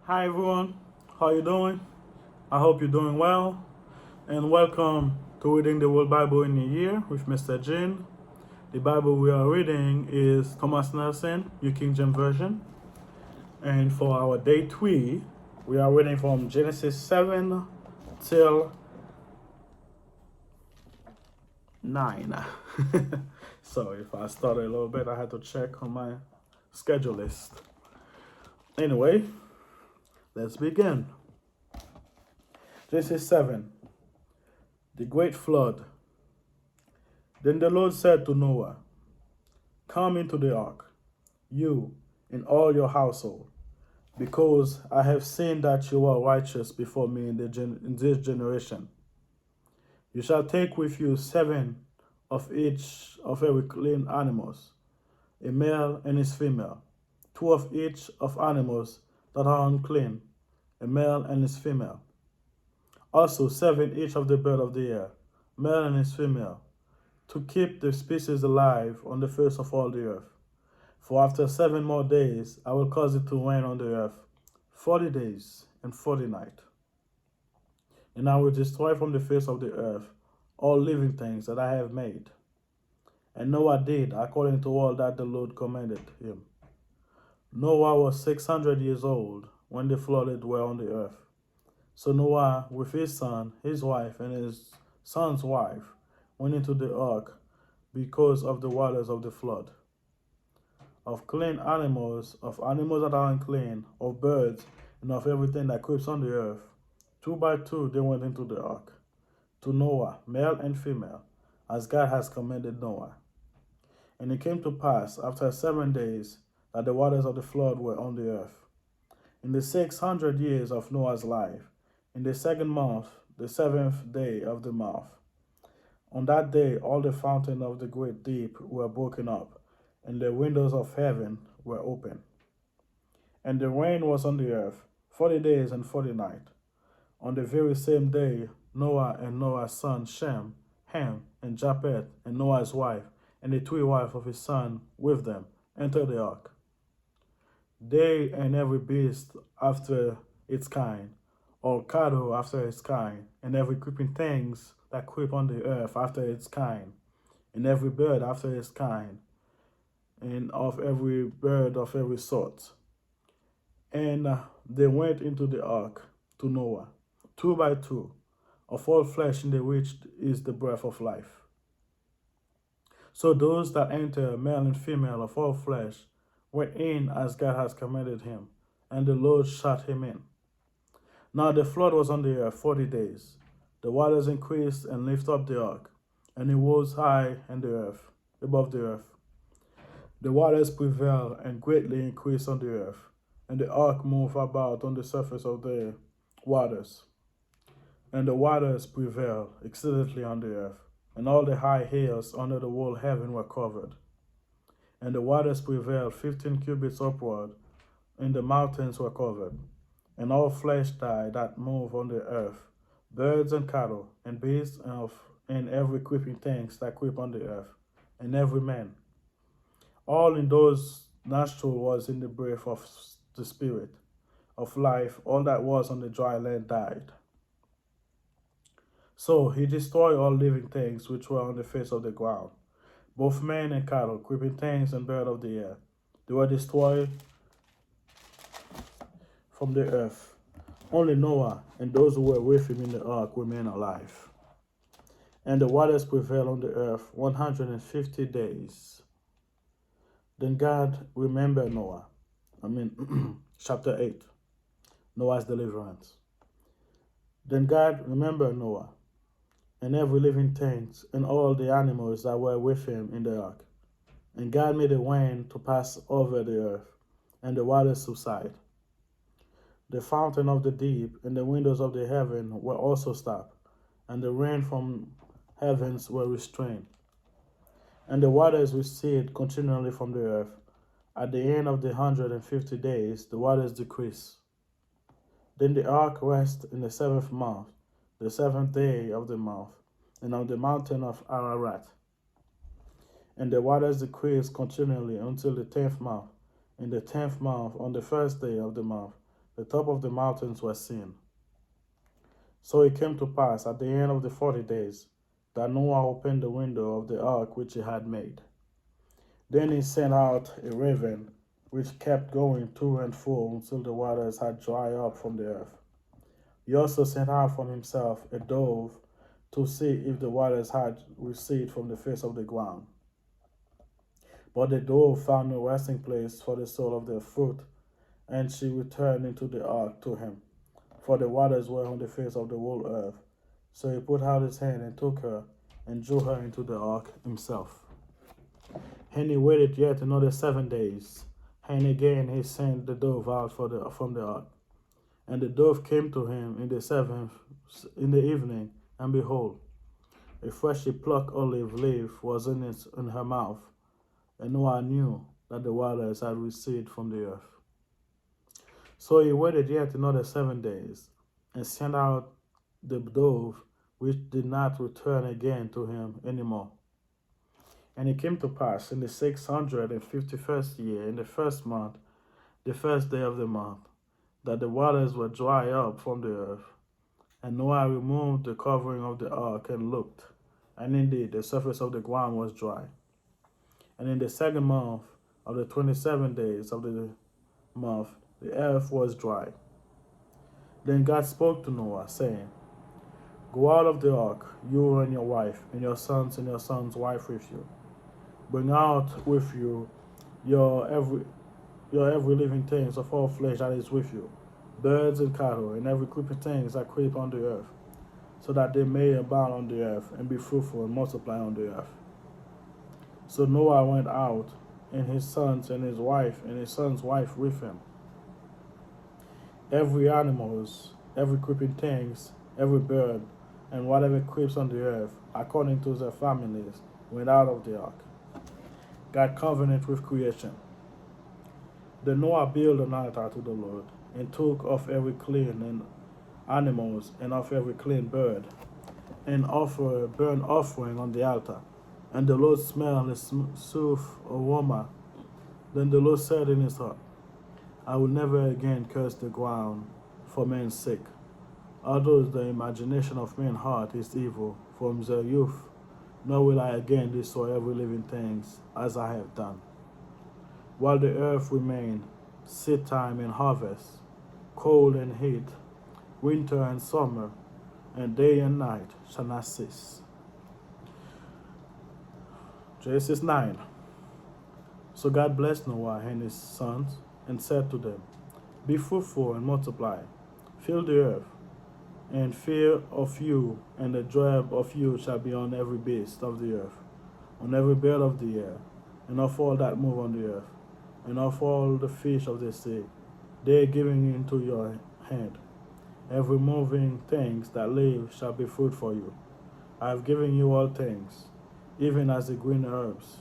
Hi everyone, how you doing? I hope you're doing well, and welcome to reading the whole Bible in a year with Mr. Jin. The Bible we are reading is Thomas Nelson, New King James Version, and for our day 3, we are reading from Genesis 7 till 9. Sorry if I started a little bit, I had to check on my schedule list. Anyway, let's begin. Genesis 7, the great flood. Then the Lord said to Noah, "Come into the ark, you and all your household, because I have seen that you are righteous before me in this generation. You shall take with you 7 of each of every clean animals, a male and his female, 2 of each of animals that are unclean, a male and his female. Also 7 each of the bird of the air, male and his female, to keep the species alive on the face of all the earth. For after 7 more days I will cause it to rain on the earth 40 days and 40 nights. And I will destroy from the face of the earth all living things that I have made." And Noah did according to all that the Lord commanded him. Noah was 600 years old when the flood were on the earth. So Noah, with his son, his wife, and his son's wife, went into the ark because of the waters of the flood. Of clean animals, of animals that are unclean, of birds, and of everything that creeps on the earth, 2 by 2 they went into the ark, to Noah, male and female, as God has commanded Noah. And it came to pass, after 7 days, that the waters of the flood were on the earth. In the 600 years of Noah's life, in the second month, the 7th day of the month, on that day all the fountains of the great deep were broken up, and the windows of heaven were open. And the rain was on the earth 40 days and 40 nights. On the very same day, Noah and Noah's son Shem, Ham, and Japheth, and Noah's wife, and the 3 wives of his son with them, entered the ark. They and every beast after its kind, all cattle after its kind, and every creeping things that creep on the earth after its kind, and every bird after its kind, and of every bird of every sort. And they went into the ark to Noah, 2 by 2, of all flesh in the which is the breath of life. So those that enter, male and female of all flesh, went in as God has commanded him, and the Lord shut him in. Now the flood was on the earth 40 days. The waters increased and lifted up the ark, and it rose high in the earth, above the earth. The waters prevailed and greatly increased on the earth, and the ark moved about on the surface of the waters. And the waters prevailed exceedingly on the earth, and all the high hills under the whole heaven were covered. And the waters prevailed 15 cubits upward, and the mountains were covered. And all flesh died that move on the earth, birds and cattle, and beasts and every creeping thing that creep on the earth, and every man. All in those nostrils was in the breath of the spirit of life, all that was on the dry land died. So he destroyed all living things which were on the face of the ground, both men and cattle, creeping things and birds of the air. They were destroyed from the earth. Only Noah and those who were with him in the ark remained alive. And the waters prevailed on the earth 150 days. Then God remembered Noah. Chapter 8, Noah's deliverance. Then God remembered Noah and every living thing and all the animals that were with him in the ark. And God made a wind to pass over the earth, and the waters subside. The fountain of the deep and the windows of the heaven were also stopped, and the rain from heavens were restrained. And the waters receded continually from the earth. At the end of the 150 days, the waters decreased. Then the ark rested in the 7th month, the 7th day of the month, and on the mountain of Ararat. And the waters decreased continually until the 10th month. In the 10th month, on the first day of the month, the top of the mountains were seen. So it came to pass at the end of the 40 days that Noah opened the window of the ark which he had made. Then he sent out a raven, which kept going to and fro until the waters had dried up from the earth. He also sent out from himself a dove to see if the waters had receded from the face of the ground. But the dove found no resting place for the sole of their foot, and she returned into the ark to him, for the waters were on the face of the whole earth. So he put out his hand and took her, and drew her into the ark himself. And he waited yet another 7 days, and again he sent the dove out from the ark. And the dove came to him in the seventh in the evening, and behold, a freshly plucked olive leaf was in her mouth. And Noah knew that the waters had receded from the earth. So he waited yet another 7 days, and sent out the dove, which did not return again to him any more. And it came to pass in the 651st year, in the first month, the first day of the month, that the waters were dry up from the earth. And Noah removed the covering of the ark and looked, and indeed the surface of the ground was dry. And in the second month of the 27 days of the month, the earth was dry. Then God spoke to Noah, saying, Go out of the ark, you and your wife, and your son's wife with you. Bring out with you your every living thing of all flesh that is with you, birds and cattle, and every creeping thing that creep on the earth, so that they may abound on the earth, and be fruitful and multiply on the earth. So Noah went out, and his sons and his wife, and his son's wife with him. Every animals, every creeping things, every bird, and whatever creeps on the earth, according to their families, went out of the ark. God covenant with creation. Then Noah built an altar to the Lord, and took of every clean animals, and of every clean bird, and offered a burnt offering on the altar. And the Lord smelled a sweet aroma. Then the Lord said in his heart, I will never again curse the ground for man's sake, although the imagination of man's heart is evil from their youth, nor will I again destroy every living thing as I have done. While the earth remains, seed time and harvest, cold and heat, winter and summer, and day and night shall not cease. Genesis 9. So God blessed Noah and his sons, and said to them, Be fruitful and multiply, fill the earth, and fear of you and the dread of you shall be on every beast of the earth, on every bird of the air, and of all that move on the earth, and of all the fish of the sea. They giving into your hand. Every moving things that live shall be food for you. I have given you all things, even as the green herbs.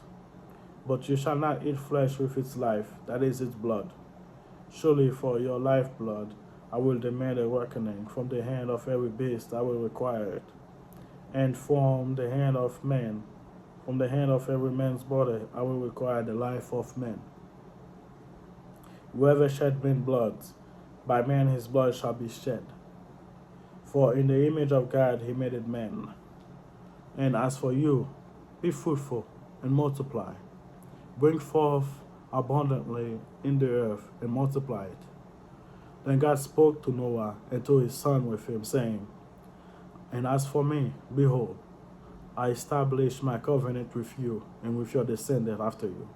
But you shall not eat flesh with its life, that is its blood. Surely for your lifeblood I will demand a reckoning. From the hand of every beast I will require it. And from the hand of man, from the hand of every man's body I will require the life of man. Whoever shed man's blood, by man his blood shall be shed. For in the image of God he made it man. And as for you, be fruitful and multiply. Bring forth abundantly in the earth and multiply it. Then God spoke to Noah and to his son with him, saying, And as for me, behold, I establish my covenant with you and with your descendant after you,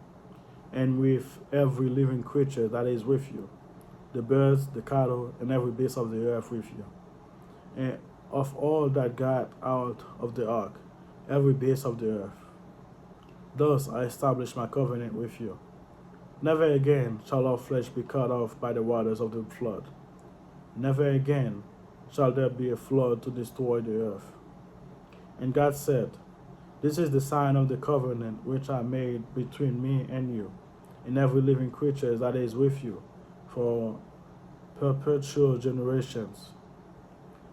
and with every living creature that is with you, the birds, the cattle, and every beast of the earth with you. And of all that got out of the ark, every beast of the earth. Thus I establish my covenant with you. Never again shall all flesh be cut off by the waters of the flood. Never again shall there be a flood to destroy the earth. And God said, This is the sign of the covenant which I made between me and you, and every living creature that is with you, for perpetual generations.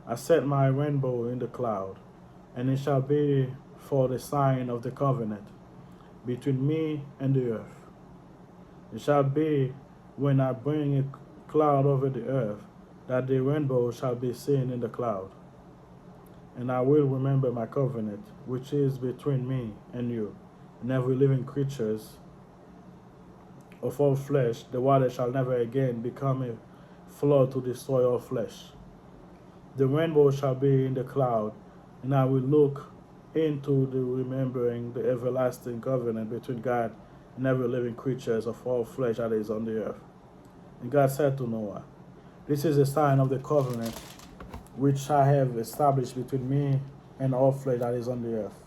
I set my rainbow in the cloud, and it shall be for the sign of the covenant between me and the earth. It shall be when I bring cloud over the earth, that the rainbow shall be seen in the cloud. And I will remember my covenant, which is between me and you, and every living creatures of all flesh. The water shall never again become a flood to destroy all flesh. The rainbow shall be in the cloud, and I will look into the remembering the everlasting covenant between God and every living creatures of all flesh that is on the earth. And God said to Noah, this is a sign of the covenant which I have established between me and all flesh that is on the earth.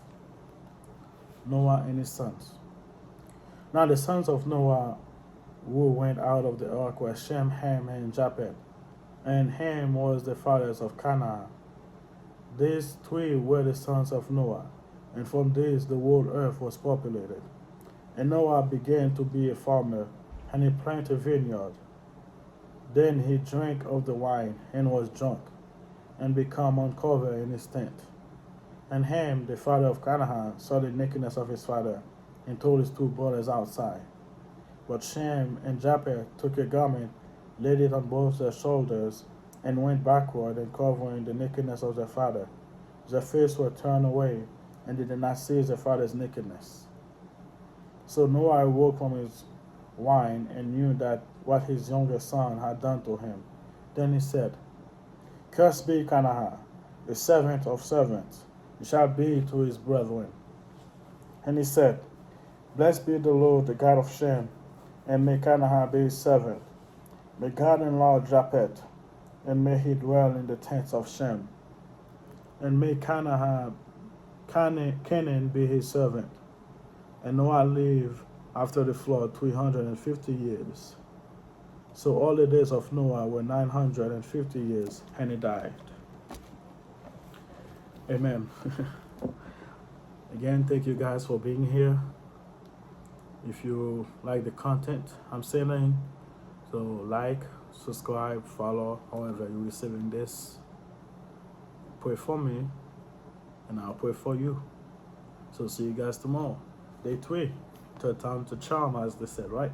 Noah and his sons. Now the sons of Noah who went out of the ark were Shem, Ham, and Japheth. And Ham was the father of Canaan. These three were the sons of Noah, and from these the whole earth was populated. And Noah began to be a farmer, and he planted a vineyard. Then he drank of the wine, and was drunk, and became uncovered in his tent. And Ham, the father of Canaan, saw the nakedness of his father, and told his two brothers outside. But Shem and Japheth took a garment, laid it on both their shoulders, and went backward and covering the nakedness of their father. Their faces were turned away, and they did not see their father's nakedness. So Noah awoke from his wine and knew that what his younger son had done to him. Then he said, Cursed be Canaan, the servant of servants, he shall be to his brethren. And he said, Blessed be the Lord, the God of Shem, and may Canaan be his servant. May God enlarge Japheth, and may he dwell in the tents of Shem. And may Canaan be his servant. And Noah lived after the flood 350 years. So all the days of Noah were 950 years, and he died. Amen. Again, thank you guys for being here. If you like the content I'm selling, so like, subscribe, follow, however you're receiving this. Pray for me, and I'll pray for you. So see you guys tomorrow. Day 3. Third time to charm, as they said, right?